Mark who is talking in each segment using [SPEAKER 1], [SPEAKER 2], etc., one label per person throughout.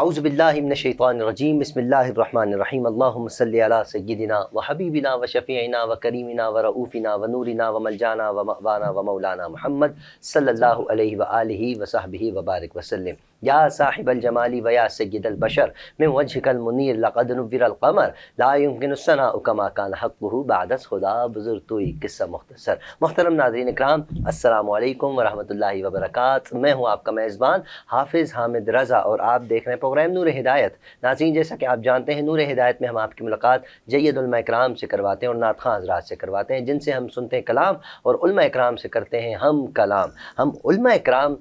[SPEAKER 1] اعوذ باللہ من الشیطان الرجیم بسم اللہ الرحمن الرحیم اللہم صلی علی سیدنا و حبیبنا و شفیعنا و کریمنا و رؤوفنا و نورنا و ملجانا و مأوانا و مولانا محمد صلی اللہ علیہ وآلہ وصحبہ وبارک وسلم. یا صاحب الجمال و یا سید البشر من وجهک المنیر لقد نور القمر لا يمکن الثناء کما کان حقہ بعد از خدا. بزرگ توئی قصہ مختصر. محترم ناظرین اکرام، السلام علیکم ورحمۃ اللہ وبرکاتہ. میں ہوں آپ کا میزبان حافظ حامد رضا اور آپ دیکھ رہے ہیں پروگرام نور ہدایت. ناظرین، جیسا کہ آپ جانتے ہیں نور ہدایت میں ہم آپ کی ملاقات جید علماء اکرام سے کرواتے ہیں اور نعت خواں حضرات سے کرواتے ہیں، جن سے ہم سنتے ہیں کلام، اور علماء اکرام سے کرتے ہیں ہم کلام. ہم علماء اکرام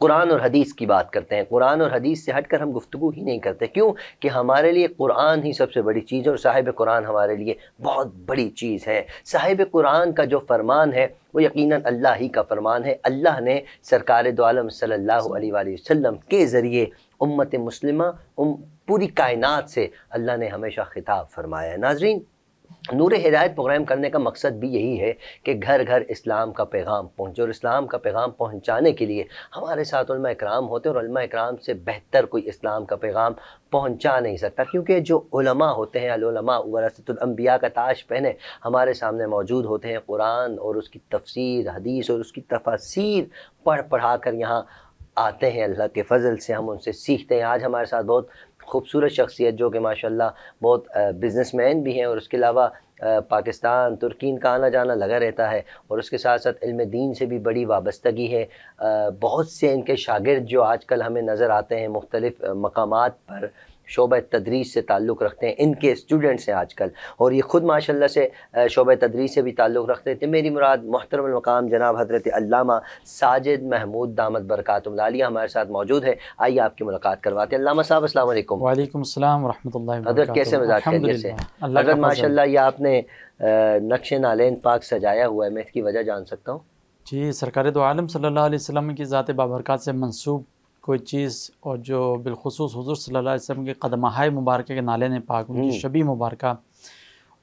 [SPEAKER 1] قرآن اور حدیث کی بات کرتے ہیں، قرآن اور حدیث سے ہٹ کر ہم گفتگو ہی نہیں کرتے. کیوں کہ ہمارے لیے قرآن ہی سب سے بڑی چیز ہے اور صاحب قرآن ہمارے لیے بہت بڑی چیز ہے. صاحب قرآن کا جو فرمان ہے وہ یقیناً اللہ ہی کا فرمان ہے. اللہ نے سرکار دو عالم صلی اللہ علیہ وآلہ وسلم کے ذریعے امت مسلمہ پوری کائنات سے اللہ نے ہمیشہ خطاب فرمایا ہے. ناظرین، نور ہدایت پروگرام کرنے کا مقصد بھی یہی ہے کہ گھر گھر اسلام کا پیغام پہنچے، اور اسلام کا پیغام پہنچانے کے لیے ہمارے ساتھ علماء اکرام ہوتے ہیں، اور علماء اکرام سے بہتر کوئی اسلام کا پیغام پہنچا نہیں سکتا. کیونکہ جو علماء ہوتے ہیں، العلماء ورثۃ الانبیاء کا تاج پہنے ہمارے سامنے موجود ہوتے ہیں. قرآن اور اس کی تفسیر، حدیث اور اس کی تفاسیر پڑھا کر یہاں آتے ہیں. اللہ کے فضل سے ہم ان سے سیکھتے ہیں. آج ہمارے ساتھ بہت خوبصورت شخصیت جو کہ ماشاءاللہ بہت بزنس مین بھی ہیں، اور اس کے علاوہ پاکستان ترکی ان کا آنا جانا لگا رہتا ہے، اور اس کے ساتھ ساتھ علم دین سے بھی بڑی وابستگی ہے. بہت سے ان کے شاگرد جو آج کل ہمیں نظر آتے ہیں مختلف مقامات پر شعبہ تدریس سے تعلق رکھتے ہیں، ان کے اسٹوڈنٹس ہیں آج کل، اور یہ خود ماشاءاللہ سے شعبہ تدریس سے بھی تعلق رکھتے تھے. میری مراد محترم المقام جناب حضرت علامہ ساجد محمود دامت برکاتہم العالیہ ہمارے ساتھ موجود ہے. آئیے آپ کی ملاقات کرواتے ہیں. علامہ صاحب السلام علیکم.
[SPEAKER 2] وعلیکم السلام ورحمۃ اللہ وبرکاتہ.
[SPEAKER 1] حضرت کیسے مزاج خیریت سے؟ حضرت ماشاءاللہ یہ آپ نے نقش نالین پاک سجایا ہوا ہے، میں اس کی وجہ جان سکتا ہوں؟
[SPEAKER 2] جی، سرکار دو عالم صلی اللہ علیہ وسلم کی ذات بابرکات سے منسوب کوئی چیز، اور جو بالخصوص حضور صلی اللہ علیہ وسلم کے قدمہائے مبارکہ کے نالین پاک، ان کی شبیہ مبارکہ،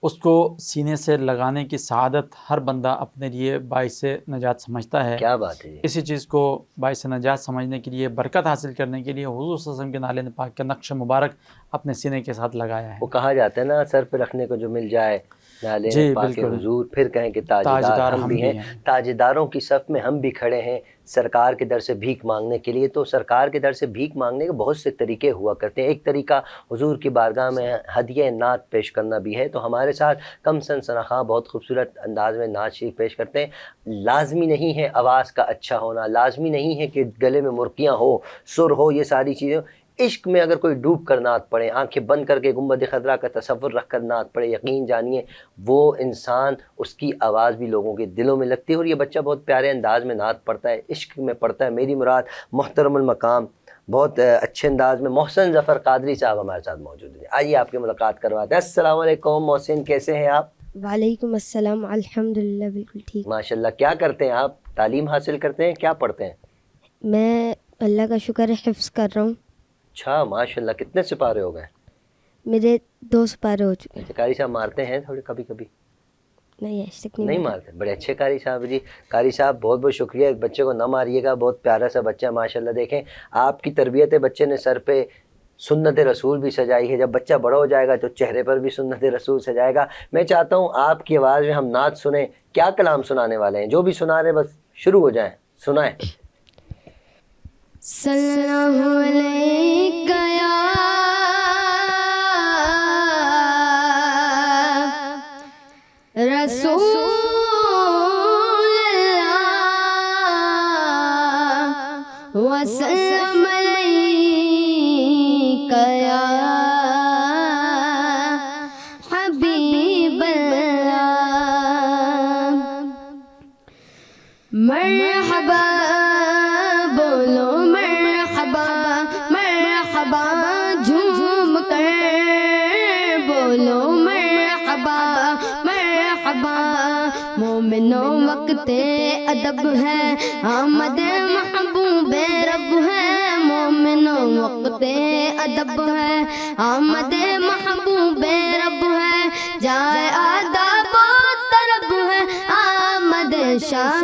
[SPEAKER 2] اس کو سینے سے لگانے کی سعادت ہر بندہ اپنے لیے باعث نجات سمجھتا ہے.
[SPEAKER 1] کیا بات ہے.
[SPEAKER 2] اسی چیز کو باعث نجات سمجھنے کے لیے، برکت حاصل کرنے کے لیے حضور صلی اللہ علیہ وسلم کے نالین پاک کا نقش مبارک اپنے سینے کے ساتھ لگایا ہے.
[SPEAKER 1] وہ کہا جاتا ہے نا، سر پہ رکھنے کو جو مل جائے نالین پاک حضور، پھر کہیں کہ تاجدار ہم بھی ہیں. تاجداروں کی صف میں ہم بھی کھڑے ہیں سرکار کے در سے بھیک مانگنے کے لیے. تو سرکار کے در سے بھیک مانگنے کے بہت سے طریقے ہوا کرتے ہیں. ایک طریقہ حضور کی بارگاہ میں ہدیہ نعت پیش کرنا بھی ہے. تو ہمارے ساتھ کم سن سنخواں بہت خوبصورت انداز میں نعت شریف پیش کرتے ہیں. لازمی نہیں ہے آواز کا اچھا ہونا، لازمی نہیں ہے کہ گلے میں مرکیاں ہو، سر ہو، یہ ساری چیزیں. عشق میں اگر کوئی ڈوب کر نعت پڑھے، آنکھیں بند کر کے گنبد خضرا کا تصور رکھ کر نعت پڑھے، یقین جانیے وہ انسان، اس کی آواز بھی لوگوں کے دلوں میں لگتی ہے. اور یہ بچہ بہت پیارے انداز میں نعت پڑھتا ہے، عشق میں پڑھتا ہے. میری مراد محترم المقام بہت اچھے انداز میں محسن ظفر قادری صاحب ہمارے ساتھ موجود ہیں. آئیے آپ کی ملاقات کرواتے ہیں. السلام علیکم محسن، کیسے ہیں آپ؟
[SPEAKER 3] وعلیکم السلام، الحمدللہ بالکل ٹھیک.
[SPEAKER 1] ماشاءاللہ. کیا کرتے ہیں آپ؟ تعلیم حاصل کرتے ہیں؟ کیا پڑھتے ہیں؟
[SPEAKER 3] میں اللہ کا شکر ہے حفظ کر رہا ہوں.
[SPEAKER 1] اچھا ماشاءاللہ. کتنے سپارے ہو گئے؟
[SPEAKER 3] میرے 2 سپارے ہو چکے ہیں.
[SPEAKER 1] قاری صاحب مارتے ہیں تھوڑے کبھی کبھی؟
[SPEAKER 3] نہیں، ایسے تک
[SPEAKER 1] نہیں مارتے. بڑے اچھے قاری صاحب جی. قاری صاحب بہت بہت شکریہ. ایک بچے کو نہ ماریے گا، بہت پیارا سا بچہ ماشاءاللہ. دیکھیں آپ کی تربیت بچے نے سر پہ سنت رسول بھی سجائی ہے. جب بچہ بڑا ہو جائے گا تو چہرے پر بھی سنت رسول سجائے گا. میں چاہتا ہوں آپ کی آواز میں ہم نعت سنیں. کیا کلام سنانے والے ہیں؟ جو بھی سنا رہے بس شروع ہو جائیں، سنائیں.
[SPEAKER 3] صلی اللہ علیہ یا رسول اللہ وسلم علیک یا حبیب اللہ. مرحبا بولو مرحبا، مرحبا جھوم کر بولو مرحبا، مرحبا. مومنوں وقت ادب ہے، آمد محبوب رب ہے. مومنوں وقت ادب ہے، آمد محبوب رب ہے. جائے آداب و طرب ہے، آمد شاہ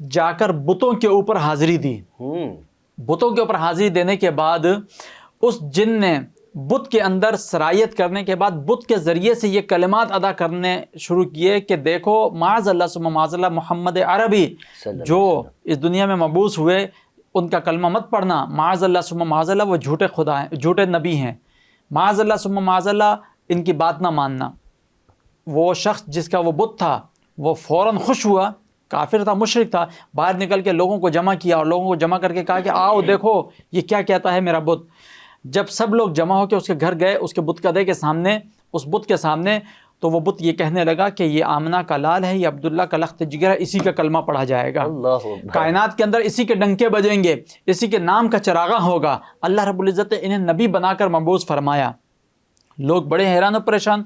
[SPEAKER 2] جا کر بتوں کے اوپر حاضری دی. بتوں کے اوپر حاضری دینے کے بعد اس جن نے بت کے اندر سرایت کرنے کے بعد بت کے ذریعے سے یہ کلمات ادا کرنے شروع کیے کہ دیکھو معاذ اللہ ثم معاذ اللہ محمد عربی جو اس دنیا میں مبعوث ہوئے ان کا کلمہ مت پڑھنا. معاذ اللہ ثم معاذ اللہ وہ جھوٹے خدا ہیں، جھوٹے نبی ہیں. معاذ اللہ ثم معاذ اللہ ان کی بات نہ ماننا. وہ شخص جس کا وہ بت تھا وہ فوراً خوش ہوا، کافر تھا، مشرک تھا، باہر نکل کے لوگوں کو جمع کیا اور لوگوں کو جمع کر کے کہا کہ آؤ دیکھو یہ کیا کہتا ہے میرا بت. جب سب لوگ جمع ہو کے اس کے گھر گئے، اس کے بت کدے کے سامنے، اس بت کے سامنے، تو وہ بت یہ کہنے لگا کہ یہ آمنہ کا لال ہے، یہ عبداللہ کا لخت جگر ہے، اسی کا کلمہ پڑھا جائے گا، کائنات کے اندر اسی کے ڈنکے بجیں گے، اسی کے نام کا چراغاں ہوگا. اللہ رب العزت نے انہیں نبی بنا کر مبعوث فرمایا. لوگ بڑے حیران و پریشان.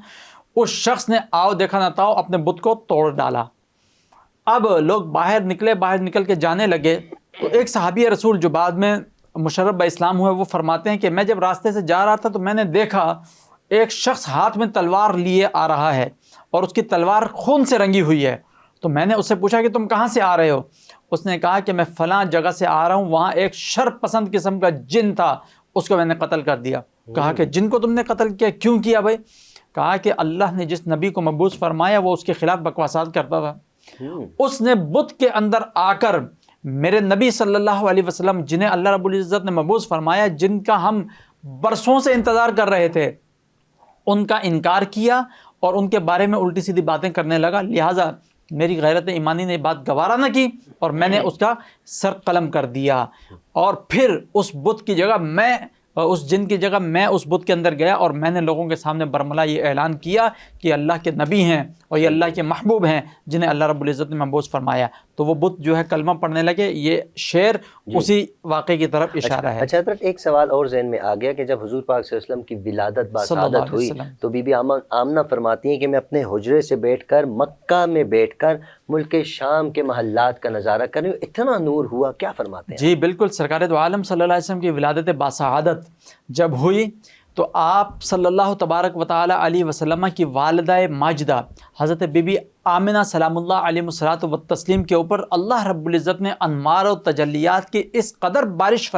[SPEAKER 2] اس شخص نے آؤ دیکھا نہ تاؤ اپنے بت کو توڑ ڈالا. اب لوگ باہر نکل کے جانے لگے. تو ایک صحابی رسول جو بعد میں مشرف با اسلام ہوئے وہ فرماتے ہیں کہ میں جب راستے سے جا رہا تھا تو میں نے دیکھا ایک شخص ہاتھ میں تلوار لیے آ رہا ہے اور اس کی تلوار خون سے رنگی ہوئی ہے. تو میں نے اس سے پوچھا کہ تم کہاں سے آ رہے ہو؟ اس نے کہا کہ میں فلاں جگہ سے آ رہا ہوں، وہاں ایک شر پسند قسم کا جن تھا، اس کو میں نے قتل کر دیا. کہا کہ جن کو تم نے قتل کیا، کیوں کیا بھائی؟ کہا کہ اللہ نے جس نبی کو مبعوث فرمایا وہ اس کے خلاف بکواسات کرتا تھا. اس نے بت کے اندر آ کر میرے نبی صلی اللہ علیہ وسلم جنہیں اللہ رب العزت نے مبعوث فرمایا، جن کا ہم برسوں سے انتظار کر رہے تھے، ان کا انکار کیا اور ان کے بارے میں الٹی سیدھی باتیں کرنے لگا. لہٰذا میری غیرت ایمانی نے بات گوارا نہ کی اور میں نے اس کا سر قلم کر دیا. اور پھر اس بت کی جگہ میں، اس جن کی جگہ میں اس بت کے اندر گیا اور میں نے لوگوں کے سامنے برملا یہ اعلان کیا کہ اللہ کے نبی ہیں اور یہ اللہ کے محبوب ہیں جنہیں اللہ رب العزت نے مبعوث فرمایا. تو وہ بت جو ہے کلمہ پڑھنے لگے. یہ شعر اسی واقعے کی طرف اشارہ ہے.
[SPEAKER 1] اچھا حضرت ایک سوال اور ذہن میں آ گیا کہ جب حضور پاک صلی اللہ علیہ وسلم کی ولادت باسعادت ہوئی تو بی بی آمنہ فرماتی ہیں کہ میں اپنے حجرے سے بیٹھ کر مکہ میں بیٹھ کر ملک شام کے محلات کا نظارہ کر رہی ہوں، اتنا نور ہوا. کیا فرماتے ہیں؟
[SPEAKER 2] جی بالکل. سرکار دو عالم صلی اللہ علیہ وسلم کی ولادت باسعادت جب ہوئی تو آپ صلی اللہ تبارک و تعالی علیہ وسلم کی والدہ ماجدہ حضرت بی بی آمنہ سلام اللہ علیہ الصلوۃ والتسلیم کے اوپر اللہ رب العزت نے انوار و تجلیات کی اس قدر بارش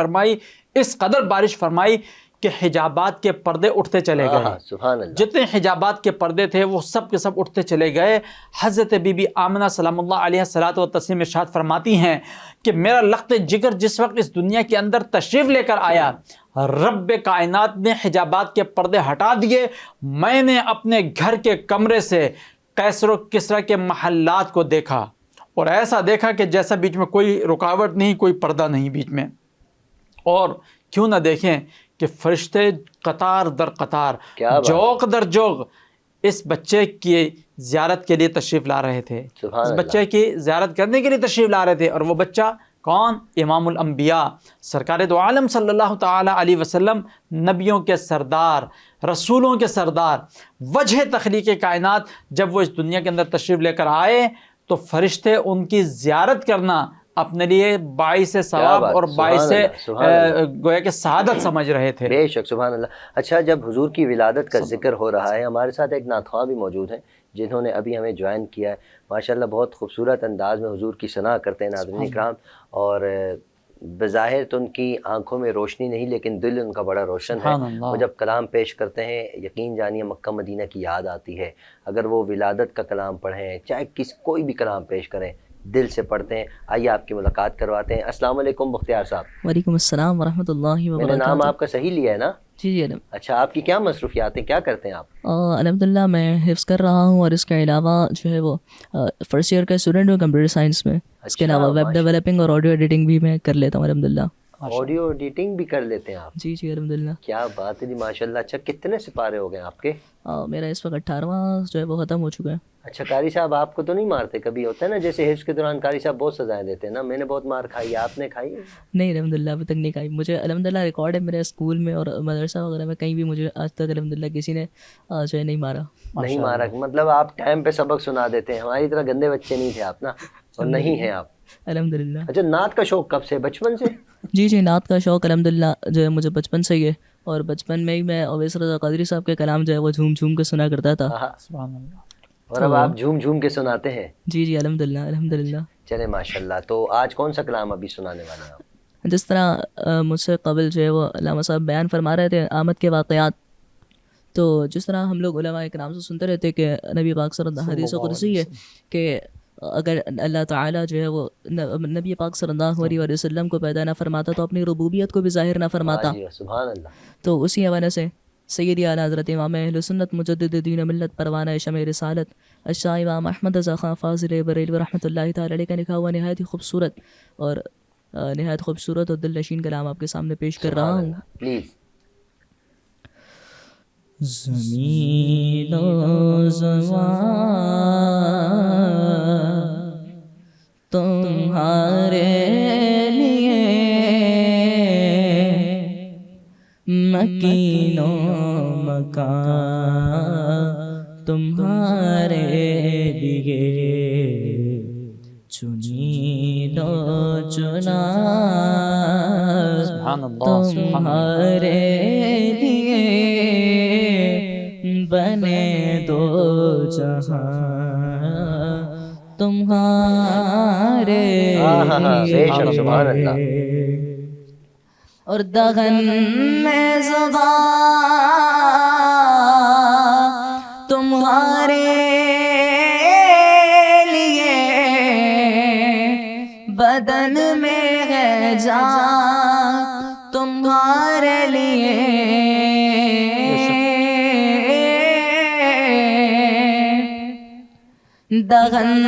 [SPEAKER 2] فرمائی کہ حجابات کے پردے اٹھتے چلے گئے.
[SPEAKER 1] سبحان اللہ.
[SPEAKER 2] جتنے حجابات کے پردے تھے وہ سب کے سب اٹھتے چلے گئے. حضرت بی بی آمنہ سلام اللہ علیہ الصلوۃ والتسلیم ارشاد فرماتی ہیں کہ میرا لخت جگر جس وقت اس دنیا کے اندر تشریف لے کر آیا، رب کائنات نے حجابات کے پردے ہٹا دیے. میں نے اپنے گھر کے کمرے سے قیصر و کسریٰ کے محلات کو دیکھا اور ایسا دیکھا کہ جیسا بیچ میں کوئی رکاوٹ نہیں، کوئی پردہ نہیں بیچ میں. اور کیوں نہ دیکھیں کہ فرشتے قطار در قطار، جوق در جوق اس بچے کی زیارت کے لیے تشریف لا رہے تھے، اس بچے کی زیارت کرنے کے لیے تشریف لا رہے تھے. اور وہ بچہ کون؟ امام الانبیاء سرکار دو عالم صلی اللہ تعالی علیہ وسلم، نبیوں کے سردار، رسولوں کے سردار، وجہ تخلیق کائنات. جب وہ اس دنیا کے اندر تشریف لے کر آئے تو فرشتے ان کی زیارت کرنا اپنے لیے باعث ثواب اور باعث گویا کہ سعادت سمجھ رہے تھے.
[SPEAKER 1] بے شک سبحان اللہ. اچھا جب حضور کی ولادت کا ذکر ہو رہا ہے، ہمارے ساتھ ایک نعت خواں بھی موجود ہیں جنہوں نے ابھی ہمیں جوائن کیا ہے. ماشاءاللہ بہت خوبصورت انداز میں حضور کی ثنا کرتے ہیں ناظرین اکرام، اور بظاہر تو ان کی آنکھوں میں روشنی نہیں لیکن دل ان کا بڑا روشن ہے. وہ جب کلام پیش کرتے ہیں یقین جانیے مکہ مدینہ کی یاد آتی ہے. اگر وہ ولادت کا کلام پڑھیں، چاہے کوئی بھی کلام پیش کریں، دل سے پڑھتے ہیں. آئیے آپ کی ملاقات کرواتے ہیں. السلام علیکم بختیار صاحب.
[SPEAKER 4] وعلیکم السلام ورحمۃ اللہ وبرکاتہ.
[SPEAKER 1] میں نے نام آپ کا صحیح لیا ہے نا؟
[SPEAKER 4] جی جی.
[SPEAKER 1] اچھا آپ کی کیا مصروفیات ہیں، کیا کرتے ہیں آپ؟
[SPEAKER 4] الحمدللہ میں حفظ کر رہا ہوں اور اس کے علاوہ جو ہے وہ فرسٹ ایئر کا اسٹوڈنٹ ہوں کمپیوٹر سائنس میں. اس کے علاوہ ویب ڈیولپنگ اور آڈیو ایڈیٹنگ بھی میں کر لیتا ہوں الحمدللہ.
[SPEAKER 1] آڈیو ایڈیٹنگ بھی کر لیتے ہیں آپ؟
[SPEAKER 4] جی جی الحمدللہ.
[SPEAKER 1] کیا بات ہے جی ماشاءاللہ. اچھا کتنے سپارے ہو گئے آپ کے؟
[SPEAKER 4] میرا اس وقت 18واں جو ہے وہ ختم ہو چکا ہے.
[SPEAKER 1] اچھا قاری صاحب آپ کو تو نہیں مارتے؟ کبھی ہوتا ہے نا جیسے حفظ کے دوران قاری صاحب بہت سزائیں دیتے ہیں نا. میں نے بہت مار کھائی ہے، آپ نے کھائی؟
[SPEAKER 4] نہیں الحمدللہ ابھی تک نہیں کھائی. مجھے الحمدللہ ریکارڈ ہے میرے اسکول میں اور مدرسہ وغیرہ میں، کہیں بھی مجھے آج تک الحمدللہ کسی نے جو ہے نہیں مارا.
[SPEAKER 1] نہیں مارا مطلب آپ ٹائم پہ سبق سنا دیتے ہیں. ہماری طرح گندے بچے نہیں تھے آپ نا، اور نہیں ہیں آپ
[SPEAKER 4] الحمدللہ.
[SPEAKER 1] اچھا نعت کا شوق کب سے؟ بچپن سے؟
[SPEAKER 4] جی جی نعت کا شوق الحمدللہ جو ہے مجھے بچپن سے ہی ہے، اور بچپن میں ہی میں اویس رضا قادری صاحب کے کلام جو ہے وہ جھوم جھوم کے سنا کرتا تھا.
[SPEAKER 2] سبحان اللہ.
[SPEAKER 1] اور اب آپ جھوم جھوم کے سناتے ہیں؟
[SPEAKER 4] جی جی الحمدللہ الحمدللہ.
[SPEAKER 1] چلے ماشاءاللہ. تو آج کون سا کلام ابھی سنانے والے ہیں آپ؟
[SPEAKER 4] جس طرح مجھ سے قبل جو ہے وہ علامہ صاحب بیان فرما رہے تھے آمد کے واقعات، تو جس طرح ہم لوگ علماء کرام سے سنتے رہتے کہ نبی پاک صلی اللہ علیہ وسلم، حدیث قدسی ہے کہ اگر اللہ تعالیٰ جو ہے وہ نبی پاک صلی اللہ علیہ وسلم کو پیدا نہ فرماتا تو اپنی ربوبیت کو بھی ظاہر نہ فرماتا.
[SPEAKER 1] سبحان اللہ.
[SPEAKER 4] تو اسی حوالے سے سیدی اعلیٰ حضرت امام اہل سنت مجدد دین ملت پروانہ شمع رسالت الشاہ امام احمد رضا خان فاضل بریلوی رحمۃ اللہ تعالی علیہ کا لکھا ہوا نہایت ہی خوبصورت اور نہایت خوبصورت اور دل نشین کلام آپ کے سامنے پیش کر رہا ہوں.
[SPEAKER 1] پلیز.
[SPEAKER 4] زمین و زمان تمہارے لیے مکین و مکان تمہارے لیے چنی لو چنا تمہارے لیے بنے دو جہاں تمہارے اور دغن میں زبان تمہارے لیے بدن میں ہے جان تمہارے لیے دغن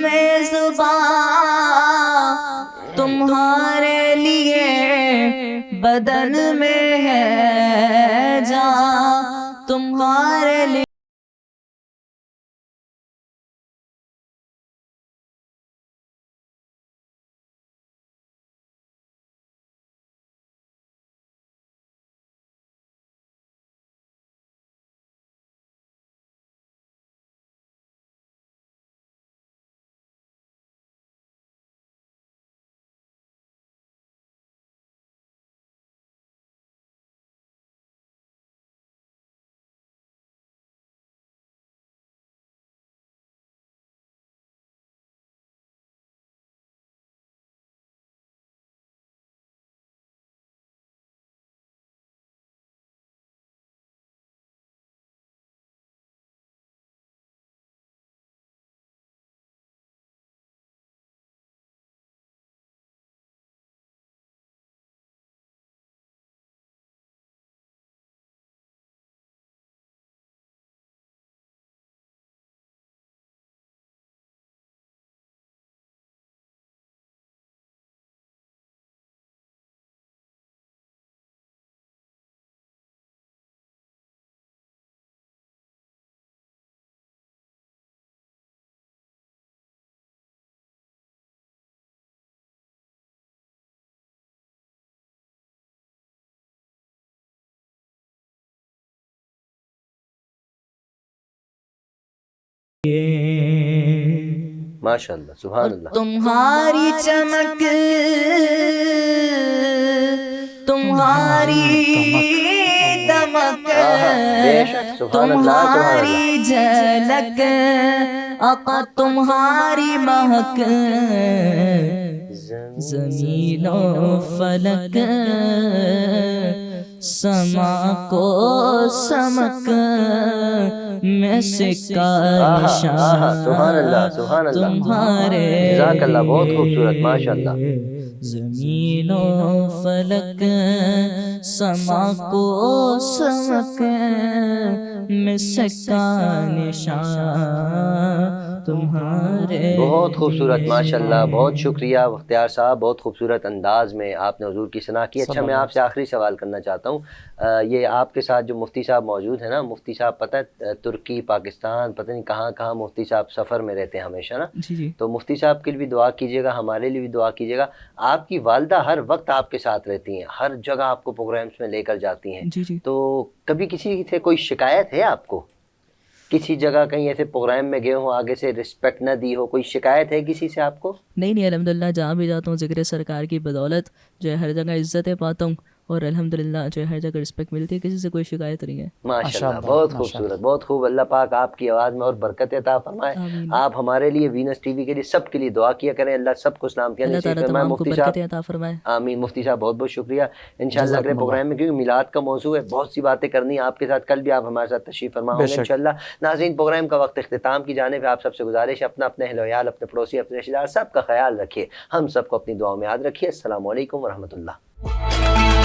[SPEAKER 4] میں زبان تمہارے لیے بدن میں ہے جان تمہارے لیے.
[SPEAKER 1] ماشاء اللہ سبحان اللہ.
[SPEAKER 4] تمہاری چمک تمہاری دمک تمہاری جھلک آقا تمہاری مہک زمین و فلک سما کو سمک میں سکا نشان
[SPEAKER 1] سبحان اللہ سبحان اللہ.
[SPEAKER 4] تمہارے
[SPEAKER 1] جزاک اللہ. بہت خوبصورت ماشاء اللہ.
[SPEAKER 4] زمین و فلک سما کو سمک میں سکا نشان تمہارے.
[SPEAKER 1] بہت خوبصورت ماشاء اللہ. بہت شکریہ بختیار صاحب. بہت خوبصورت انداز میں آپ نے حضور کی ثنا کی. اچھا میں آپ سے آخری سوال کرنا چاہتا ہوں. یہ آپ کے ساتھ جو مفتی صاحب موجود ہیں نا، مفتی صاحب پتہ ہے ترکی پاکستان پتہ نہیں کہاں کہاں مفتی صاحب سفر میں رہتے ہیں ہمیشہ نا.
[SPEAKER 4] جی
[SPEAKER 1] تو مفتی صاحب کے لیے بھی دعا کیجیے گا، ہمارے لیے بھی دعا کیجیے گا. آپ کی والدہ ہر وقت آپ کے ساتھ رہتی ہیں، ہر جگہ آپ کو پروگرامس میں لے کر جاتی ہیں.
[SPEAKER 4] جی
[SPEAKER 1] تو کبھی کسی سے کوئی شکایت ہے آپ کو؟ کسی جگہ کہیں ایسے پروگرام میں گئے ہوں، آگے سے رسپیکٹ نہ دی ہو، کوئی شکایت ہے کسی سے آپ کو؟
[SPEAKER 4] نہیں الحمدللہ جہاں بھی جاتا ہوں ذکر سرکار کی بدولت جو ہے ہر جگہ عزتیں پاتا ہوں اور الحمدللہ جو ہے ہر جگہ رسپیکٹ ملتی ہے, کسی سے کوئی شکایت نہیں ہے.
[SPEAKER 1] ماشاء اللہ, بہت خوبصورت, بہت خوب. اللہ پاک آپ کی آواز میں اور برکت عطا فرمائے. آپ ہمارے لیے وینس ٹی وی کے لیے سب کے لیے دعا کیا کریں, اللہ سب کو اسلام کے
[SPEAKER 4] اللہ تعالیٰ تمام کو برکتیں عطا فرمائے.
[SPEAKER 1] آمین. مفتی صاحب بہت بہت شکریہ. انشاءاللہ اگلے پروگرام میں, کیونکہ میلاد کا موضوع ہے, بہت سی باتیں کرنی آپ کے ساتھ, کل بھی آپ ہمارے ساتھ تشریف فرما ہوں گے انشاءاللہ. ناظرین, پروگرام کا وقت اختتام کی جانب ہے. آپ سب سے گزارش ہے, اپنا اپنے اہل و عیال, اپنے پڑوسی, اپنے رشتہ دار سب کا خیال رکھیے. ہم سب کو اپنی دعاؤں میں یاد رکھیے. السلام علیکم ورحمۃ اللہ.